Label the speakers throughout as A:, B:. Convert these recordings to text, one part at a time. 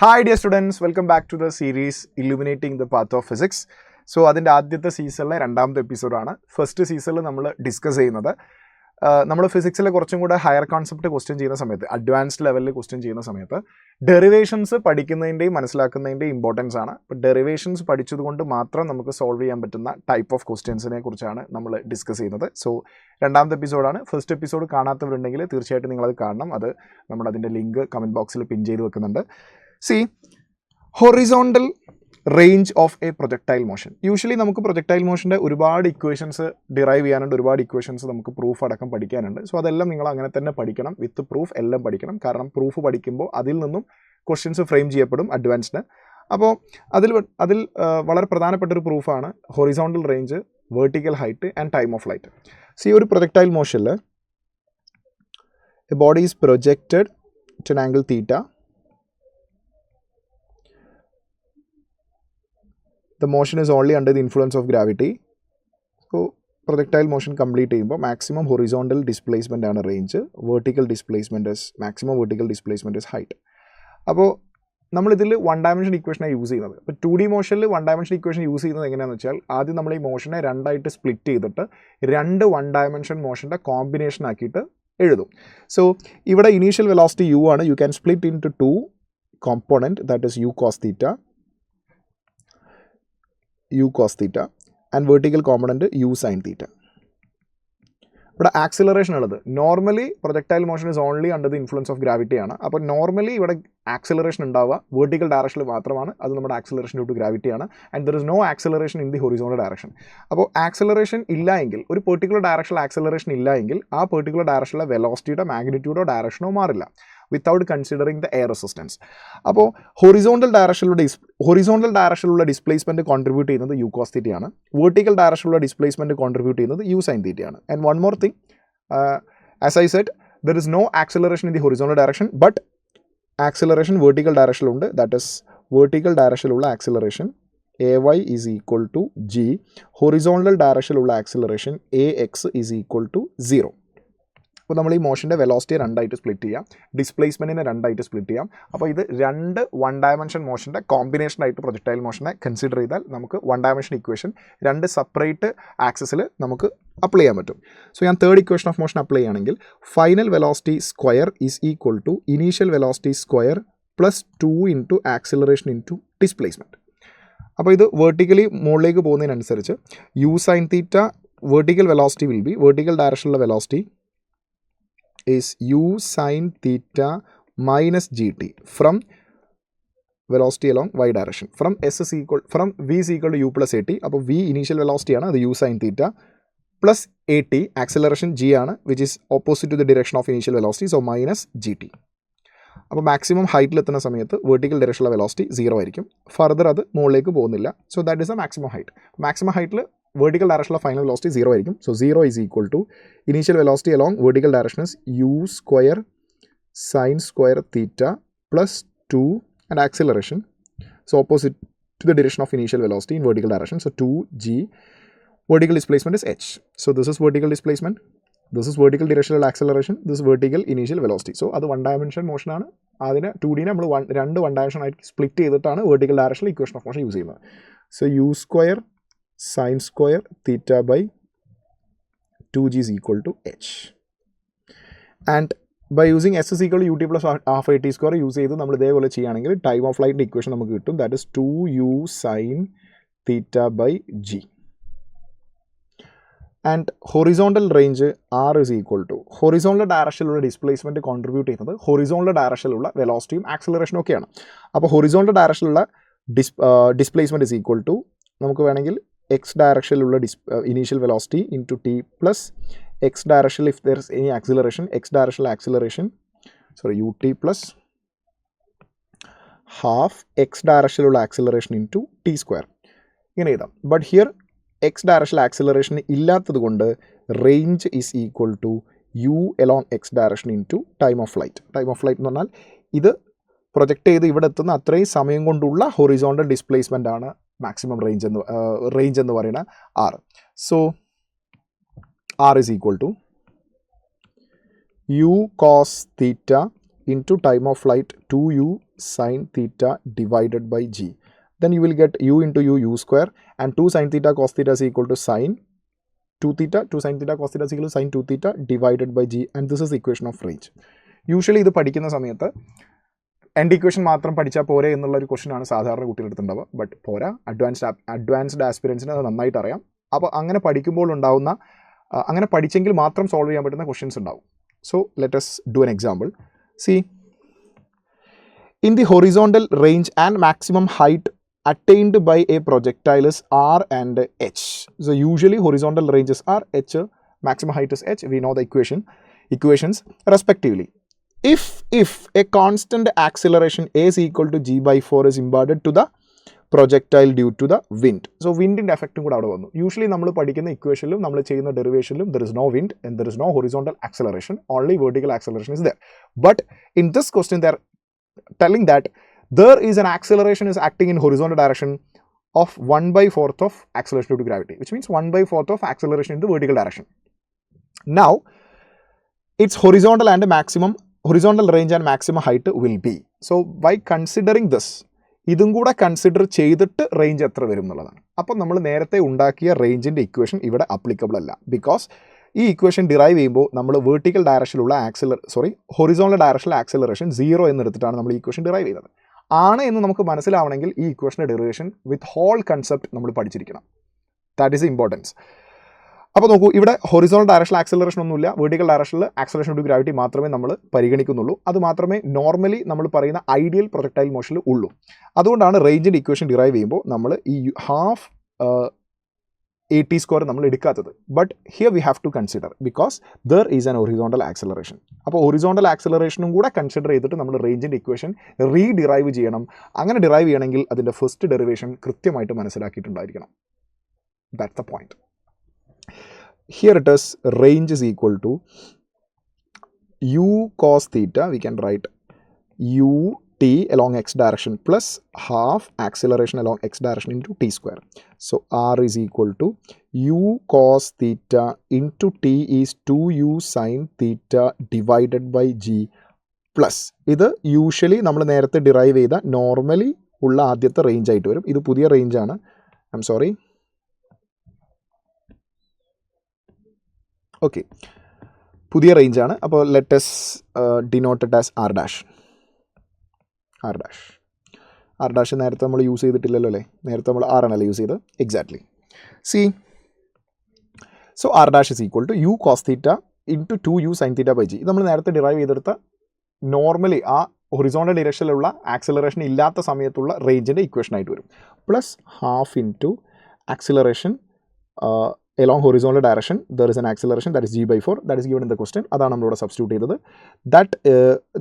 A: Hi dear students, welcome back to the series Illuminating the Path of Physics. So അതിൻ്റെ ആദ്യത്തെ സീസണിലെ രണ്ടാമത്തെ എപ്പിസോഡാണ്. ഫസ്റ്റ് സീസണിൽ നമ്മൾ ഡിസ്കസ് ചെയ്യുന്നത് നമ്മൾ ഫിസിക്സിലെ കുറച്ചും കൂടെ ഹയർ കോൺസെപ്റ്റ് ക്വസ്റ്റ്യൻ ചെയ്യുന്ന സമയത്ത്, അഡ്വാൻസ്ഡ് ലെവലിൽ ക്വസ്റ്റ്യൻ ചെയ്യുന്ന സമയത്ത് ഡെറിവേഷൻസ് പഠിക്കുന്നതിൻ്റെയും മനസ്സിലാക്കുന്നതിൻ്റെയും ഇമ്പോർട്ടൻസ് ആണ്. അപ്പോൾ ഡെറിവേഷൻസ് പഠിച്ചതുകൊണ്ട് മാത്രം നമുക്ക് സോൾവ് ചെയ്യാൻ പറ്റുന്ന ടൈപ്പ് ഓഫ് ക്വസ്റ്റ്യൻസിനെ കുറിച്ചാണ് നമ്മൾ ഡിസ്കസ് ചെയ്യുന്നത്. സോ രണ്ടാമത്തെ എപ്പിസോഡാണ്. ഫസ്റ്റ് എപ്പിസോഡ് കാണാത്തവരുണ്ടെങ്കിൽ തീർച്ചയായിട്ടും നിങ്ങളത് കാണണം. അത് നമ്മളതിൻ്റെ ലിങ്ക് കമൻറ്റ് ബോക്സിൽ പിൻ ചെയ്ത് വെക്കുന്നുണ്ട്. See, horizontal range of a projectile motion. Usually നമുക്ക് projectile motionൻ്റെ ഒരുപാട് ഇക്വേഷൻസ് ഡിറൈവ് ചെയ്യാനുണ്ട്, ഒരുപാട് ഇക്വേഷൻസ് നമുക്ക് പ്രൂഫ് അടക്കം പഠിക്കാനുണ്ട്. സോ അതെല്ലാം നിങ്ങൾ അങ്ങനെ തന്നെ പഠിക്കണം, വിത്ത് പ്രൂഫ് എല്ലാം പഠിക്കണം. കാരണം പ്രൂഫ് പഠിക്കുമ്പോൾ അതിൽ നിന്നും ക്വസ്റ്റ്യൻസ് ഫ്രെയിം ചെയ്യപ്പെടും അഡ്വാൻസ്ഡ്. അപ്പോൾ അതിൽ വളരെ പ്രധാനപ്പെട്ട ഒരു പ്രൂഫാണ് horizontal range, vertical height and time of flight. See ഒരു പ്രൊജക്ടൈൽ മോഷനിൽ a body is projected to an angle theta. The motion is only under the influence of gravity. So projectile motion complete ചെയ്യുമ്പോൾ maximum horizontal displacement ആണ് range, vertical displacement is maximum vertical displacement is height. അപ്പോൾ നമ്മളിതിൽ one dimension ഇക്വേഷനാണ് use ചെയ്യുന്നത്. ഇപ്പോൾ 2D മോഷനിൽ one dimension equation use ചെയ്യുന്നത് എങ്ങനെയാണെന്ന് വെച്ചാൽ, ആദ്യം നമ്മൾ ഈ മോഷനെ രണ്ടായിട്ട് സ്പ്ലിറ്റ് ചെയ്തിട്ട് രണ്ട് വൺ ഡയമെൻഷൻ മോഷൻ്റെ കോമ്പിനേഷൻ ആക്കിയിട്ട് എഴുതും. സോ ഇവിടെ ഇനീഷ്യൽ വെലോസിറ്റി u ആണ്. You can split into 2 component, that is u cos theta and vertical component u sin theta. ഇവിടെ ആക്സിലറേഷൻ ഉള്ളത് normally projectile motion is only under the influence of gravity ആണ്. അപ്പോൾ normally ഇവിടെ acceleration ഉണ്ടാവുക vertical ഡയറക്ഷനിൽ മാത്രമാണ്. അത് നമ്മുടെ ആക്സിലറേഷൻ ഡ്യൂ ടു ഗ്രാവിറ്റി ആണ്. And there is no acceleration in the horizontal direction. അപ്പോൾ ആക്സിലറേഷൻ ഇല്ല എങ്കിൽ, ഒരു പെർട്ടിക്കുലർ ഡയറക്ഷനിൽ ആക്സിലറേഷൻ ഇല്ല എങ്കിൽ ആ പെർട്ടിക്കുലർ ഡയറക്ഷനിലെ വെലോസിറ്റിയുടെ മാഗ്നിറ്റ്യൂഡോ ഡയറക്ഷനോ മാറില്ല, without considering the air resistance. അപ്പോൾ ഹൊറിസോണ്ടൽ ഡയറക്ഷനിലുള്ള ഡിസ്പ്ലേസ്മെൻറ്റ് കോൺട്രിബ്യൂട്ട് ചെയ്യുന്നത് u cos theta ആണ്. വെർട്ടിക്കൽ ഡയറക്ഷനിലുള്ള ഡിസ്പ്ലേസ്മെൻറ്റ് കോൺട്രിബ്യൂട്ട് ചെയ്യുന്നത് u sin theta ആണ്. And one more thing, as I said, there is no acceleration in the horizontal direction, but acceleration vertical ഡയറക്ഷനിലുണ്ട്. That is vertical ഡയറക്ഷനിലുള്ള acceleration ay is equal to g, horizontal ഡയറക്ഷനിലുള്ള acceleration ax is equal to 0. അപ്പോൾ നമ്മൾ ഈ മോഷൻ്റെ velocity രണ്ടായിട്ട് split ചെയ്യാം, ഡിസ്പ്ലേസ്മെൻറ്റിനെ രണ്ടായിട്ട് split ചെയ്യാം. അപ്പോൾ ഇത് രണ്ട് വൺ ഡയമെൻഷൻ മോഷൻ്റെ കോമ്പിനേഷനായിട്ട് പ്രൊജക്ടൈൽ മോഷനെ കൺസിഡർ ചെയ്താൽ നമുക്ക് വൺ ഡയമെൻഷൻ ഇക്വേഷൻ രണ്ട് സെപ്പറേറ്റ് ആക്സിസിൽ നമുക്ക് അപ്ലൈ ചെയ്യാൻ പറ്റും. സോ ഞാൻ third equation of motion apply ചെയ്യുകയാണെങ്കിൽ final velocity square is equal to initial velocity square plus 2 into acceleration into displacement. അപ്പോൾ ഇത് വെർട്ടിക്കലി മുകളിലേക്ക് പോകുന്നതിനനുസരിച്ച് u sin theta vertical velocity will be, vertical ഡയറക്ഷനിലുള്ള velocity is u sin theta minus gt from velocity along y direction from v is equal to u plus at. അപ്പോൾ v initial velocity ആണ്, അത് u sin theta plus at, acceleration g ആണ്, which is opposite to the direction of initial velocity, so minus gt. അപ്പോൾ maximum ഹൈറ്റിൽ എത്തുന്ന സമയത്ത് vertical ഡയറക്ഷനിലുള്ള velocity 0 ആയിരിക്കും. ഫർദർ അത് മുകളിലേക്ക് പോകുന്നില്ല. So that is A maximum height. Maximum ഹൈറ്റിൽ vertical direction of final velocity 0 ആയിരിക്കും. So 0 is equal to initial velocity along vertical direction is u square sin square theta plus 2 and acceleration, so opposite to the direction of initial velocity in vertical direction, so 2g. Vertical displacement is h. So this is vertical displacement, this is vertical directional acceleration, this is vertical initial velocity. So അത് one dimension motion ആണ്. അതിന് 2D നമ്മൾ രണ്ട് one dimension ആയിട്ട് split ചെയ്തിട്ടാണ് vertical ഡയറക്ഷനിൽ equation of motion use ചെയ്യുന്നത്. So u square sin square theta by 2g is equal to h. And by using s is equal to ut plus half at square use ചെയ്ത് നമ്മൾ ഇതേപോലെ ചെയ്യുകയാണെങ്കിൽ time of flight equation നമുക്ക് കിട്ടും. That is 2u sin theta by g. And horizontal range r is equal to, horizontal ഡയറക്ഷനിലുള്ള displacement contribute ചെയ്യുന്നത് horizontal ഡയറക്ഷനിലുള്ള വെലോസിറ്റിയും ആക്സിലറേഷനും ഒക്കെയാണ്. അപ്പോൾ ഹൊറിസോണ്ടൽ ഡയറക്ഷനിലുള്ള ഡിസ്പ്ലേസ്മെൻറ്റ് is equal to, നമുക്ക് വേണമെങ്കിൽ x ഡയറക്ഷനിലുള്ള initial velocity into t plus x ഡയറക്ഷനിൽ if there is any acceleration, x ഡയറക്ഷനിൽ acceleration ut plus half x ഡയറക്ഷനിലുള്ള ആക്സിലറേഷൻ ഇൻറ്റു t സ്ക്വയർ, ഇങ്ങനെ എഴുതാം. ബട്ട് ഹിയർ x ഡയറക്ഷനിൽ ആക്സിലറേഷൻ ഇല്ലാത്തത് കൊണ്ട് range is equal to u along x direction into time of flight. Time of flight എന്ന് പറഞ്ഞാൽ ഇത് പ്രൊജക്റ്റ് ചെയ്ത് ഇവിടെ എത്തുന്ന അത്രയും സമയം കൊണ്ടുള്ള ഹൊറിസോണ്ടൽ ഡിസ്പ്ലേസ്മെൻ്റ് ആണ് മാക്സിമം റേഞ്ച് എന്ന് പറയുന്ന r. So r is equal to u cos theta into time of flight 2u sin theta divided by g. Then you will get u into u square, and 2 sin theta cos theta is equal to sin 2 theta. 2 sin theta cos theta is equal to sin 2 theta divided by g, and this is the equation of range. Usually ഇത് പഠിക്കുന്ന സമയത്ത് end equation മാത്രം പഠിച്ചാൽ പോരെ എന്നുള്ളൊരു ക്വസ്റ്റനാണ് സാധാരണ കുട്ടികളെടുത്തുണ്ടാവുക. But പോരാ, advanced ആസ്പിരൻസിന് അത് നന്നായിട്ട് അറിയാം. അപ്പോൾ അങ്ങനെ പഠിക്കുമ്പോൾ ഉണ്ടാവുന്ന, അങ്ങനെ പഠിച്ചെങ്കിൽ മാത്രം സോൾവ് ചെയ്യാൻ പറ്റുന്ന ക്വസ്റ്റ്യൻസ് ഉണ്ടാവും. So let us do an example. See, in the horizontal range and maximum height attained by a projectile is r and h. So usually horizontal ranges are h, maximum height is h. We know the equations respectively. If a constant acceleration a is equal to g by 4 is imparted to the projectile due to the wind. So windന്റെ എഫക്റ്റും കൂടെ അവിടെ വന്നു. Usually നമ്മൾ പഠിക്കുന്ന ഇക്വേഷനിലും നമ്മൾ ചെയ്യുന്ന ഡെറിവേഷനിലും there is no wind and there is no horizontal acceleration, only vertical acceleration is there. But in this question they are telling that there is an acceleration is acting in horizontal direction of 1/4 of acceleration due to gravity, which means 1/4 of acceleration in the vertical direction. Now its horizontal range and maximum height will be. So by considering this, ഇതും കൂടെ consider ചെയ്തിട്ട് range എത്ര വരും എന്നുള്ളതാണ്. അപ്പോൾ നമ്മൾ നേരത്തെ ഉണ്ടാക്കിയ റേഞ്ചിൻ്റെ ഇക്വേഷൻ ഇവിടെ അപ്ലിക്കബിൾ അല്ല. ബിക്കോസ് ഈ ഇക്വേഷൻ ഡിറൈവ് ചെയ്യുമ്പോൾ നമ്മൾ വെർട്ടിക്കൽ ഡയറക്ഷനിലുള്ള ഹൊറിസോണ്ടൽ ഡയറക്ഷനിലെ ആക്സിലറേഷൻ 0 എന്നെടുത്തിട്ടാണ് നമ്മൾ ഈ ഇക്വേഷൻ ഡിറൈവ് ചെയ്യുന്നത്. ആണ് എന്ന് നമുക്ക് മനസ്സിലാവണമെങ്കിൽ ഈ ഇക്വേഷൻ്റെ ഡെറിവേഷൻ വിത്ത് ഹോൾ കൺസെപ്റ്റ് നമ്മൾ പഠിച്ചിരിക്കണം. That is importance. അപ്പോൾ നോക്കൂ, ഇവിടെ ഹൊറിസോണ്ടൽ ഡയറക്ഷനിൽ ആക്സിലറേഷൻ ഒന്നുമില്ല. വെർട്ടിക്കൽ ഡയറക്ഷനിൽ ആക്സിലറേഷൻ ഡ്യൂ ടു ഗ്രാവിറ്റി മാത്രമേ നമ്മൾ പരിഗണിക്കുന്നുള്ളൂ. അത് മാത്രമേ നോർമലി നമ്മൾ പറയുന്ന ഐഡിയൽ പ്രൊജക്ടൈൽ മോഷനിൽ ഉള്ളൂ. അതുകൊണ്ടാണ് റേഞ്ചിൻ്റെ ഇക്വേഷൻ ഡിറൈവ് ചെയ്യുമ്പോൾ നമ്മൾ ഈ ഹാഫ് AT² നമ്മൾ എടുക്കാത്തത്. But here we have to consider because there is an horizontal acceleration. അപ്പോൾ ഹൊറിസോണ്ടൽ ആക്സിലറേഷനും കൂടെ കൺസിഡർ ചെയ്തിട്ട് നമ്മൾ റേഞ്ചിൻ്റെ ഇക്വേഷൻ റീഡിറൈവ് ചെയ്യണം. അങ്ങനെ ഡിറൈവ് ചെയ്യണമെങ്കിൽ അതിൻ്റെ ഫസ്റ്റ് ഡെറിവേഷൻ കൃത്യമായിട്ട് മനസ്സിലാക്കിയിട്ടുണ്ടായിരിക്കണം. That's the point. Here it is, range is equal to u cos theta. We can write ut along x direction plus half acceleration along x direction into t square. So r is equal to u cos theta into t is 2u sin theta divided by g plus. ഇത് usually നമ്മൾ നേരത്തെ derive ചെയ്ത normally ഉള്ള ആദ്യത്തെ range ആയിട്ട് വരും. ഇത് പുതിയ റേഞ്ചാണ്. I am sorry. ഓക്കെ, പുതിയ റേഞ്ചാണ്. അപ്പോൾ let us denote it as r dash. നേരത്തെ നമ്മൾ യൂസ് ചെയ്തിട്ടില്ലല്ലോ അല്ലേ? നേരത്തെ നമ്മൾ r ആണല്ലോ യൂസ് ചെയ്തത്. Exactly. C, so r dash is equal to u cos theta into 2u sin theta by g. ഇത് നമ്മൾ നേരത്തെ ഡിറൈവ് ചെയ്തെടുത്ത നോർമലി ആ ഹൊറിസോണ്ടൽ ഡിറക്ഷനിലുള്ള ആക്സിലറേഷൻ ഇല്ലാത്ത സമയത്തുള്ള റേഞ്ചിൻ്റെ ഇക്വേഷൻ ആയിട്ട് വരും. Plus half into acceleration along horizontal direction there is an acceleration that is g by 4, that is given in the question. അതാണ് നമ്മളിവിടെ സബ്സ്റ്റിറ്റ്യൂട്ട് ചെയ്തത്.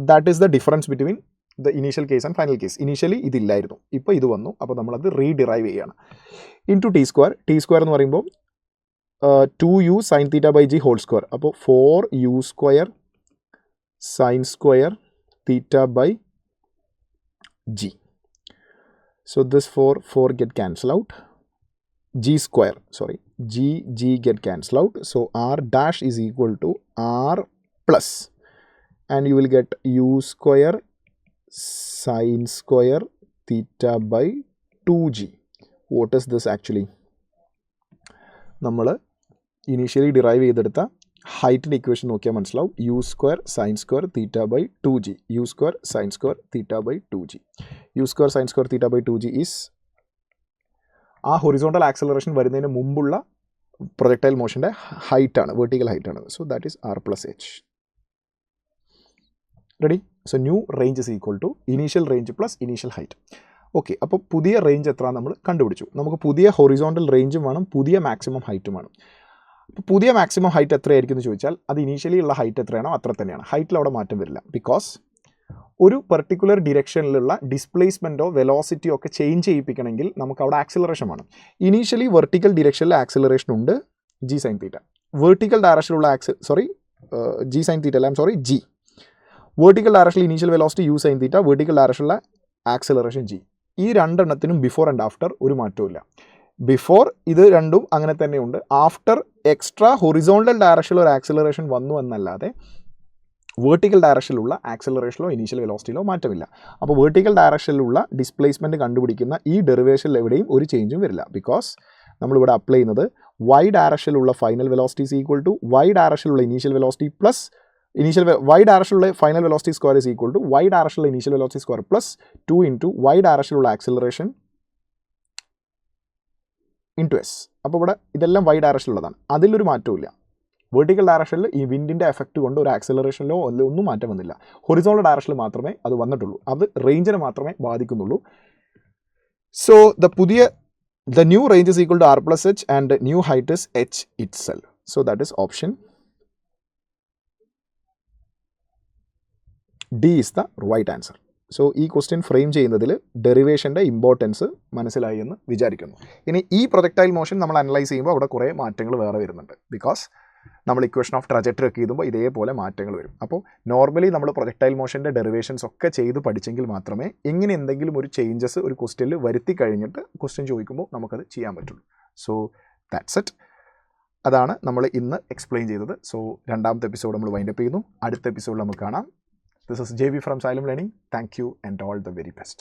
A: that is the difference between the initial case and final case. Initially ഇതില്ലായിരുന്നു, ഇപ്പോൾ ഇത് വന്നു. അപ്പോൾ നമ്മളത് റീഡിറൈവ് ചെയ്യുകയാണ്. ഇൻറ്റു ടി സ്ക്വയർ എന്ന് പറയുമ്പോൾ 2u sin theta by g whole square. അപ്പോൾ 4u square sin square theta by g. So this 4 get cancel out. G get cancel out. So r dash is equal to r plus, and you will get u square sin square theta by 2g. What is this actually? നമ്മൾ initially derive ചെയ്തെടുത്ത ഹൈറ്റിൻ്റെ equation നോക്കിയാൽ മനസ്സിലാവും. u square sin square theta by 2g. u square sin square theta by 2g. u square sin square theta by 2g is ആ horizontal acceleration വരുന്നതിന് മുമ്പുള്ള projectile മോഷൻ്റെ ഹൈറ്റാണ്, vertical ഹൈറ്റാണ്. So that is r plus h. Ready? So new range is equal to initial range plus initial height. Okay, അപ്പോൾ പുതിയ range എത്ര നമ്മൾ കണ്ടുപിടിച്ചു. നമുക്ക് പുതിയ ഹൊറിസോണ്ടൽ റേഞ്ചും വേണം, പുതിയ മാക്സിമം ഹൈറ്റും വേണം. അപ്പോൾ പുതിയ മാക്സിമം ഹൈറ്റ് എത്രയായിരിക്കും എന്ന് ചോദിച്ചാൽ അത് ഇനീഷ്യലി ഉള്ള ഹൈറ്റ് എത്രയാണോ അത്ര തന്നെയാണ്. ഹൈറ്റിൽ അവിടെ മാറ്റം വരില്ല. ബിക്കോസ് ഒരു പെർട്ടിക്കുലർ ഡിറക്ഷനിലുള്ള ഡിസ്പ്ലേസ്മെൻറ്റോ വെലോസിറ്റിയോ ഒക്കെ ചേഞ്ച് ചെയ്യിപ്പിക്കണമെങ്കിൽ നമുക്ക് അവിടെ ആക്സിലറേഷൻ വേണം. ഇനീഷ്യലി വെർട്ടിക്കൽ ഡിറക്ഷനിൽ ആക്സിലറേഷൻ ഉണ്ട്, ജി സൈൻ തീറ്റ. വെർട്ടിക്കൽ ഡയറക്ഷനിലുള്ള ജി സൈൻ തീറ്റ അല്ല, ജി. വെർട്ടിക്കൽ ഡയറക്ഷനിൽ initial velocity u sin theta, vertical ഡയറക്ഷനിലുള്ള ആക്സിലറേഷൻ ജി. ഈ രണ്ടെണ്ണത്തിനും ബിഫോർ ആൻഡ് ആഫ്റ്റർ ഒരു മാറ്റവും ഇല്ല. ബിഫോർ ഇത് രണ്ടും അങ്ങനെ തന്നെയുണ്ട്. ആഫ്റ്റർ എക്സ്ട്രാ ഹൊറിസോണ്ടൽ ഡയറക്ഷനിൽ ഒരു ആക്സിലറേഷൻ വന്നു എന്നല്ലാതെ വേർട്ടിക്കൽ ഡയറക്ഷനിലുള്ള ആക്സലറേഷനിലോ ഇനീഷ്യൽ വെലോസിറ്റിയിലോ മാറ്റമില്ല. അപ്പോൾ വേർട്ടിക്കൽ ഡയറക്ഷനിലുള്ള ഡിസ്പ്ലേസ്മെൻറ്റ് കണ്ടുപിടിക്കുന്ന ഈ ഡെറിവേഷനിൽ എവിടെയും ഒരു ചേഞ്ചും വരില്ല. ബിക്കോസ് നമ്മളിവിടെ അപ്ലൈ ചെയ്യുന്നത് വൈ ഡയറക്ഷനിലുള്ള final velocity is equal to y ഡയറക്ഷനിലുള്ള ഇനീഷ്യൽ വെലോസിറ്റി പ്ലസ് വൈ ഡയറക്ഷനിലുള്ള final velocity square is equal to y ഡയറക്ഷനിലുള്ള initial velocity square plus 2 into y ഡയറക്ഷനിലുള്ള ആക്സലറേഷൻ ഇൻറ്റു എസ്. അപ്പോൾ ഇവിടെ ഇതെല്ലാം വൈ ഡയറക്ഷനിലുള്ളതാണ്, അതിലൊരു മാറ്റവും ഇല്ല. വെർട്ടിക്കൽ ഡയറക്ഷനിൽ ഈ വിൻഡിൻ്റെ എഫക്റ്റ് കൊണ്ട് ഒരു ആക്സലറേഷനിലോ ഒന്നും മാറ്റം വന്നില്ല. ഹൊറിസോണ്ടൽ ഡയറക്ഷനിൽ മാത്രമേ അത് വന്നിട്ടുള്ളൂ, അത് റേഞ്ചിനെ മാത്രമേ ബാധിക്കുന്നുള്ളൂ. So the new range is equal to r plus h and new height is h itself. So that is option D is the right answer. So ഈ ക്വസ്റ്റ്യൻ ഫ്രെയിം ചെയ്യുന്നതിൽ ഡെറിവേഷൻ്റെ ഇമ്പോർട്ടൻസ് മനസ്സിലായി എന്ന് വിചാരിക്കുന്നു. ഇനി ഈ പ്രൊജക്ടൈൽ മോഷൻ നമ്മൾ analyse ചെയ്യുമ്പോൾ അവിടെ കുറേ മാറ്റങ്ങൾ വേറെ വരുന്നുണ്ട്. ബിക്കോസ് നമ്മൾ ഇക്വേഷൻ ഓഫ് ട്രജക്ടറി ഒക്കെ എഴുതുമ്പോൾ ഇതേപോലെ മാറ്റങ്ങൾ വരും. അപ്പോൾ നോർമലി നമ്മൾ പ്രൊജക്ടൈൽ മോഷൻ്റെ ഡെറിവേഷൻസ് ഒക്കെ ചെയ്ത് പഠിച്ചെങ്കിൽ മാത്രമേ ഇങ്ങനെ എന്തെങ്കിലും ഒരു ചേഞ്ചസ് ഒരു ക്വസ്റ്റ്യനിൽ വരുത്തി കഴിഞ്ഞിട്ട് ക്വസ്റ്റ്യൻ ചോദിക്കുമ്പോൾ നമുക്കത് ചെയ്യാൻ പറ്റുള്ളൂ. So that's it. അതാണ് നമ്മൾ ഇന്ന് എക്സ്പ്ലെയിൻ ചെയ്തത്. സോ രണ്ടാമത്തെ എപ്പിസോഡ് നമ്മൾ വൈൻഡപ്പ് ചെയ്യുന്നു. അടുത്ത എപ്പിസോഡിൽ നമുക്ക് കാണാം. This is JV from Xylem Learning. Thank you and all the very best.